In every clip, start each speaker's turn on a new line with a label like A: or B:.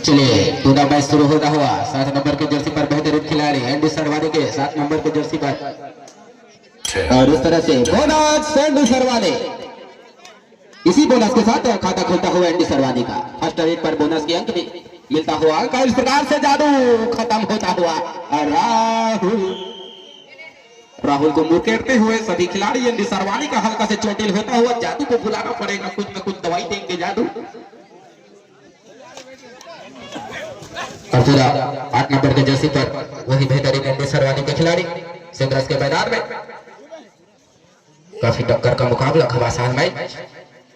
A: चलिए पूरा मैच शुरू होता हुआ 7 नंबर के जर्सी पर बेहतरीन खिलाड़ी एंडी सरवानी के 7 नंबर के जर्सी पर और इस तरह से बोनस एंडी सरवानी। इसी बोनस के साथ खाता खुलता हुआ एंडी सरवानी का फर्स्ट रेट पर बोनस के अंक भी मिलता हुआ और इस प्रकार से जादू खत्म होता हुआ राहुल को मुकेरते हुए सभी खिलाड़ी एंडी सरवानी का हल्का से चोटिल होता हुआ जादू को बुलाना पड़ेगा, कुछ न कुछ दवाई देंगे जादू। और पूरा 8 नंबर के जर्सी पर वही बेहतरीन एंडी सरवानी के खिलाड़ी सेंद्रस के मैदान में काफी टक्कर का मुकाबला, घमासान मैच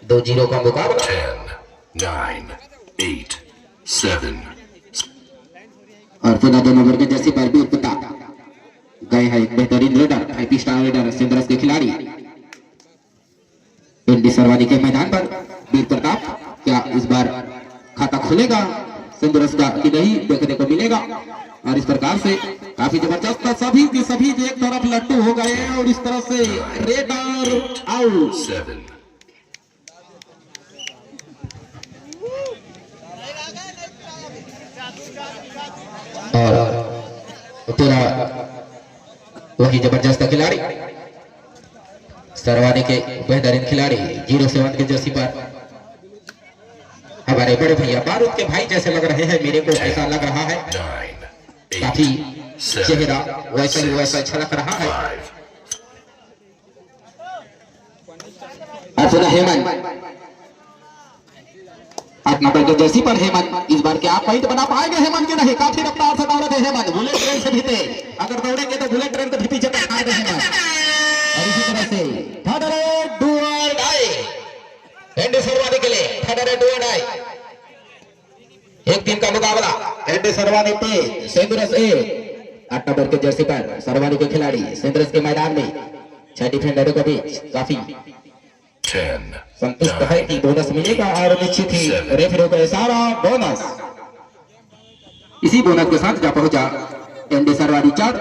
A: 2-0 का मुकाबला।
B: 10, 9, 8, 7
A: और पुनः 2 नंबर के जर्सी पर भी पिता गए हैं एक बेहतरीन रेडर 5 स्टार रेडर सेंद्रस के खिलाड़ी एंडी सरवानी के मैदान पर वीर प्रताप। क्या इस बार खाता खुलेगा सेंद्रस का कि नहीं देखने को मिलेगा। और इस प्रकार से काफी जबरदस्त सभी के सभी एक तरफ लट्टू हो गए हैं और इस तरह से रेडर आउट। और पूरा वही जबरदस्त खिलाड़ी सरवानी के बेहतरीन खिलाड़ी 07 के जर्सी पर हमारे बड़े भैया बारूद के भाई जैसे लग रहे हैं, मेरे को ऐसा लग रहा है। काफी चेहरा वैसा अच्छा लग रहा है। और पुनः हेमंत 8 नंबर के जर्सी पर हेमंत इस बार क्या आप पॉइंट बना पाएंगे हेमंत के नहीं। काफी रफ्तार से दौड़ते हैं हेमंत, बुलेट ट्रेन से भी तेज, अगर दौड़ेंगे तो बुलेट ट्रेन के भी पीछे बैठाएंगे हेमंत। और इसी तरह से थर्ड डू और डाई एंडी सरवानी के लिए थर्ड डू और डाई 1-3 का मुकाबला। एंडी सरवानी पे सेंद्रस 8 नंबर के जर्सी पर सरवानी के खिलाड़ी सेंद्रस के मैदान में 6 डिफेंडरों के बीच काफी संतुष्ट है कि बोनस मिलेगा और निश्चित ही रेफरी का इशारा बोनस। इसी बोनस के साथ जा पहुंचा एंडी सरवानी 4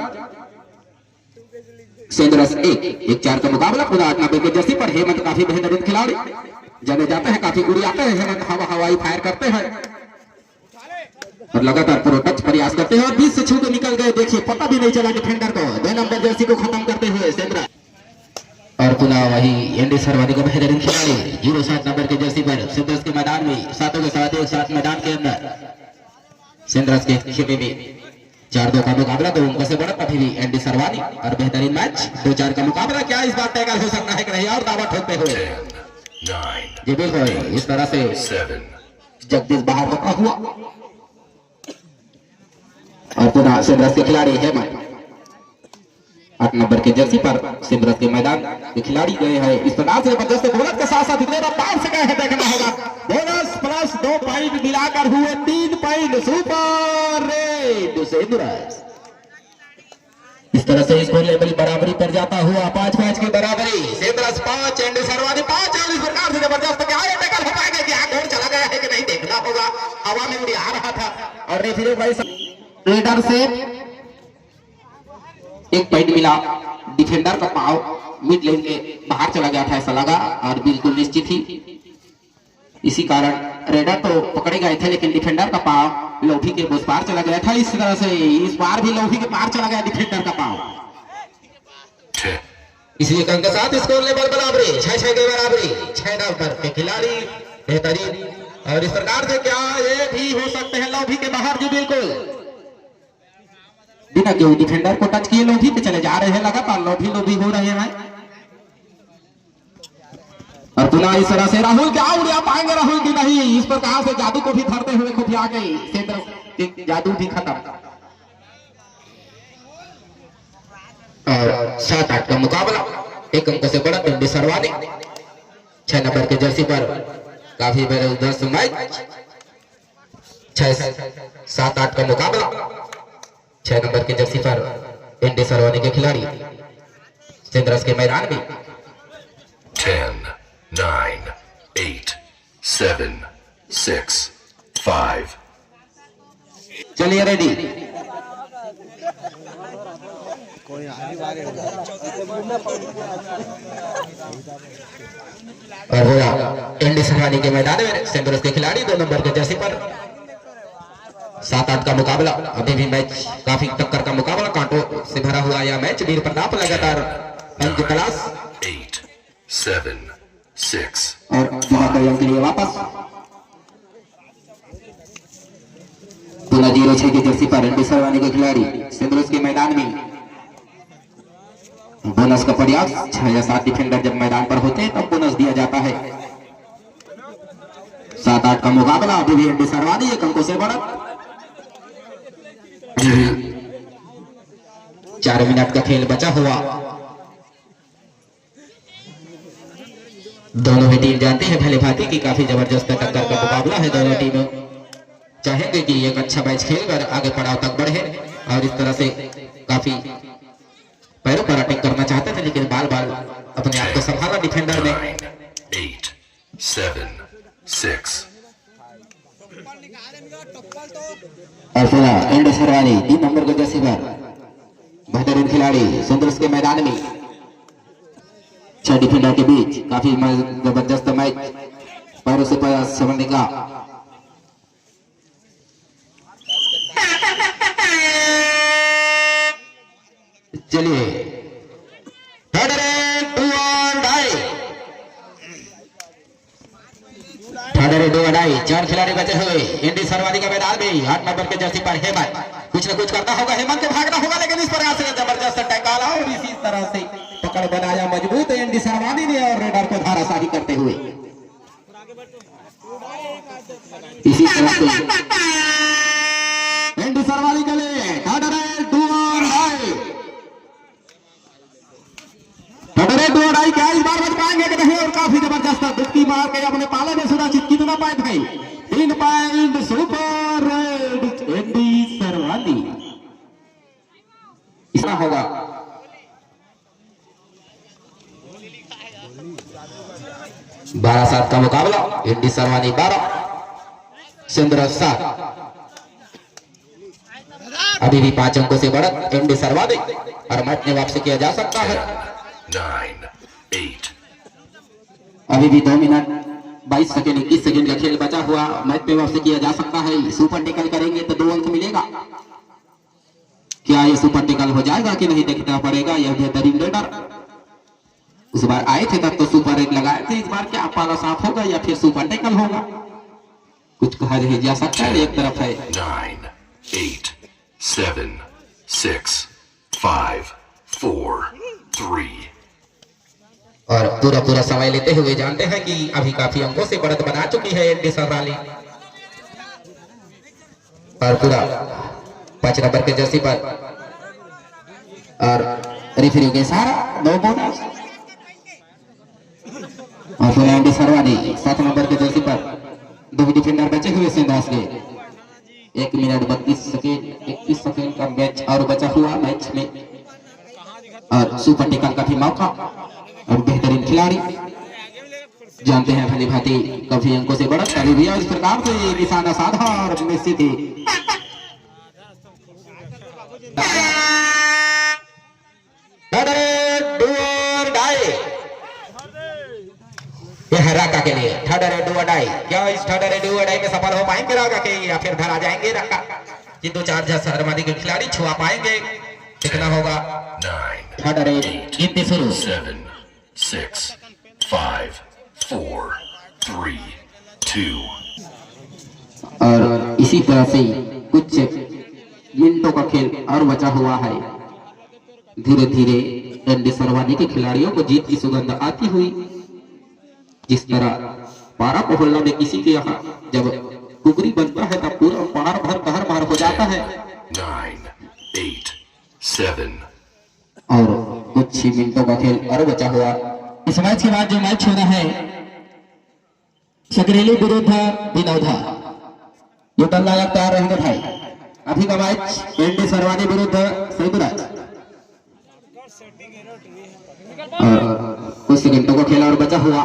A: सेंद्रस 1-4 का मुकाबला। पूरा 8 नंबर के जर्सी पर हेमंत काफी बेहतरीन खिलाड़ी जाने जाते हैं, काफी उड़ी आते हैं हेमंत, हवाई फायर करते हैं और लगातार पूरा टच प्रयास करते हैं और बीच से छू के निकल गए। देखिए पता भी नहीं चला डिफेंडर को। 2 नंबर जर्सी को खत्म करते हुए सेंद्रस। और पुनः वही एंडी सरवानी का बेहतरीन खिलाड़ी 07 नंबर के जर्सी पर सेंद्रस के मैदान में सातों के साथ एक साथ मैदान के अंदर सेंद्रस के खेमे में 4-2 का मुकाबला। तो उनका से बड़ा अभी भी एंडी सरवानी और बेहतरीन मैच 2-4 का मुकाबला। क्या इस बार टैकल हो सकता है कि नहीं और दावा ठोकते हुए जी बिल्कुल इस तरह से जगदीश बाहर होता हुआ। और पुनः सेंद्रस के खिलाड़ी हेमंत 8 नंबर के जर्सी पर सेंद्रस के मैदान के खिलाड़ी गए हैं इस प्रकार से जबरदस्त बोनस के साथ साथ इतने रफ्तार से गए हैं, देखना होगा। बोनस प्लस 2 पॉइंट मिलाकर हुए 3 पॉइंट सुपर रेड सेंद्रस। इस तरह से स्कोर लेवल बराबरी पर जाता हुआ 5-5 की बराबरी। सेंद्रस 5 एंडी सरवानी 5 और इस प्रकार से जबरदस्त क्या ये टैकल हो पाएगा कि घोड़ चला गया है कि नहीं देखना होगा। हवा में उड़ी आ रहा था और रेफरी भाई रेडर से 1 पॉइंट मिला। डिफेंडर का पाव मिड लेन के बाहर चला गया था ऐसा लगा और बिल्कुल निश्चित ही इसी कारण रेडर तो पकड़े गए थे लेकिन डिफेंडर का पाव लोभी के उस पार चला गया था। इस तरह से इस बार भी लोभी के पार चला गया डिफेंडर का पाव। इसी अंक के साथ स्कोर लेवल बराबरी 6-6 की बराबरी। 6 नंबर के खिलाड़ी बेहतरीन और इस प्रकार से क्या ये भी हो सकते हैं लोभी के बाहर जी बिल्कुल बिना केवल डिफेंडर को टच किए लोभी पे चले जा रहे हैं, लगातार लोभी हो रहे हैं। और पुनः इस तरह से राहुल क्या उड़िया पाएंगे राहुल की नहीं। इस प्रकार से जादू को भी धरते हुए खुफिया गई सेंद्रस जादू भी खत्म। और 7-8 का मुकाबला 1 अंक से बड़ा एंडी सरवानी 6 नंबर के जर्सी पर काफी जबरदस्त मैच 6-7-8 का मुकाबला। 6 नंबर के जर्सी पर एंडी सरवानी के खिलाड़ी सेंद्रस के मैदान में
B: 10, 9, 8, 7, 6, 5
A: चलिए रेडी और होया एंडी सरवानी के मैदान में सेंटर्स के खिलाड़ी 2 नंबर के जर्सी पर 7-8 का मुकाबला। अभी भी मैच काफी टक्कर का मुकाबला, कांटों से भरा हुआ यह मैच वीर प्रताप लगातार अंक तलाश
B: 8, 7, 6
A: और जहां पर अंक के लिए वापस 0-6 की जर्सी पर एंडी सरवानी के खिलाड़ी सेंटर्स के मैदान में बोनस का प्रयास 6 या 7 डिफेंडर जब मैदान पर होते हैं तब बोनस दिया जाता है। 7-8 का मुकाबला, अभी भी एंडी सरवानी 1 अंकों से बढ़त। 4 मिनट का खेल बचा हुआ, दोनों ही टीम जानते हैं भली भांति की काफी जबरदस्त टक्कर का मुकाबला है। दोनों टीमें चाहेंगे कि एक अच्छा मैच खेलकर आगे पड़ाव तक बढ़े और इस तरह से काफी पैरों पर अटैक करना चाहते थे, लेकिन बाल बाल अपने आप को संभाला डिफेंडर ने।
B: 8, 7, 6
A: और फिलहाल एंडी सरवानी 3 नंबर के जर्सी पर बेहतरीन खिलाड़ी सुंदरस के मैदान में 6 डिफेंडर के बीच काफी जबरदस्त मैच पैरों से प्रयास समझने का। चलिए चार खिलाड़ी बचे हुए एंडी सरवानी के मैदान में 8 नंबर के जर्सी पर हेमंत कुछ न कुछ करना होगा, हेमंत को भागना होगा, लेकिन इस प्रयास से जबरदस्त टैकल और इसी तरह से पकड़ बनाया मजबूत एंडी सरवानी ने और रेडर को धाराशाही करते हुए इसी तरह से एंडी सरवानी के लिए क्या इस बार बच पाएंगे कि नहीं, और काफी जबरदस्त दुबकी मार के अपने पाले में सुरक्षित कितना पॉइंट गई 3 पॉइंट सुपर रेड एंडी सरवानी। इसका होगा 12-7 का मुकाबला, एंडी सरवानी 12 सुंदर 7। अभी भी 5 अंकों से बढ़त एंडी सरवानी और मैच में वापसी किया जा सकता है।
B: 9, 8
A: अभी भी 2 मिनट 22 सेकेंड 21 सेकेंड का खेल बचा हुआ, मैच में वापसी किया जा सकता है। सुपर टेकल करेंगे तो 2 अंक मिलेगा, क्या ये सुपर टेकल हो जाएगा कि नहीं देखना पड़ेगा। यह बेहतरीन रेडर उस बार आए थे तब तो सुपर रेड लगाए थे, इस बार क्या पाला साफ होगा या फिर सुपर टेकल होगा, कुछ कहा नहीं जा सकता है। एक तरफ है
B: 9, 8, 7, 6, 5, 4, 3
A: और पूरा समय लेते हुए जानते हैं कि अभी काफी अंकों से बढ़त बना चुकी है एंडी सरवानी और पूरा 5 नंबर के जर्सी पर और रेफरी के सारा 9 बोनस। और फिर एंडी सरवानी 7 नंबर के जर्सी पर 2 डिफेंडर बचे हुए सिंधास के 1 मिनट 32 सेकेंड 21 सेकेंड का मैच और बचा हुआ मैच में और सुपर टेकल का भी मौका और बेहतरीन खिलाड़ी जानते हैं भली भांति काफी अंकों से बढ़त कभी भी इस प्रकार से निशाना साधा और निश्चित ही राका के लिए थर्ड रेड डू डाई, क्या इस थर्ड रेड डू डाई में सफल हो पाएंगे राका के या फिर धरा जाएंगे राका। ये 2-4 सरवानी के खिलाड़ी छुआ पाएंगे, कितना होगा
B: 9,
A: थर्ड रेड
B: 7, 6, 5, 4, 3, 2
A: और इसी तरह से कुछ मिनटों का खेल और बचा हुआ है। धीरे धीरे एंडी सरवानी के खिलाड़ियों को जीत की सुगंध आती हुई, जिस तरह पारा मोहल्ला में किसी के यहाँ जब कुकरी बनता है तब पूरा पार भर कहर मार हो जाता है।
B: 9, 8, 7
A: और कुछ ही मिनटों का खेल और बचा हुआ। इस मैच के बाद जो मैच होना है सकरेली विरुद्ध विनोदा, ये तल्ला तैयार रहेंगे भाई। अभी का मैच एंडी सरवानी विरुद्ध सैदुराज और कुछ सेकंडों का खेल और बचा हुआ।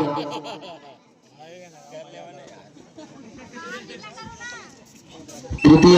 A: तृतीय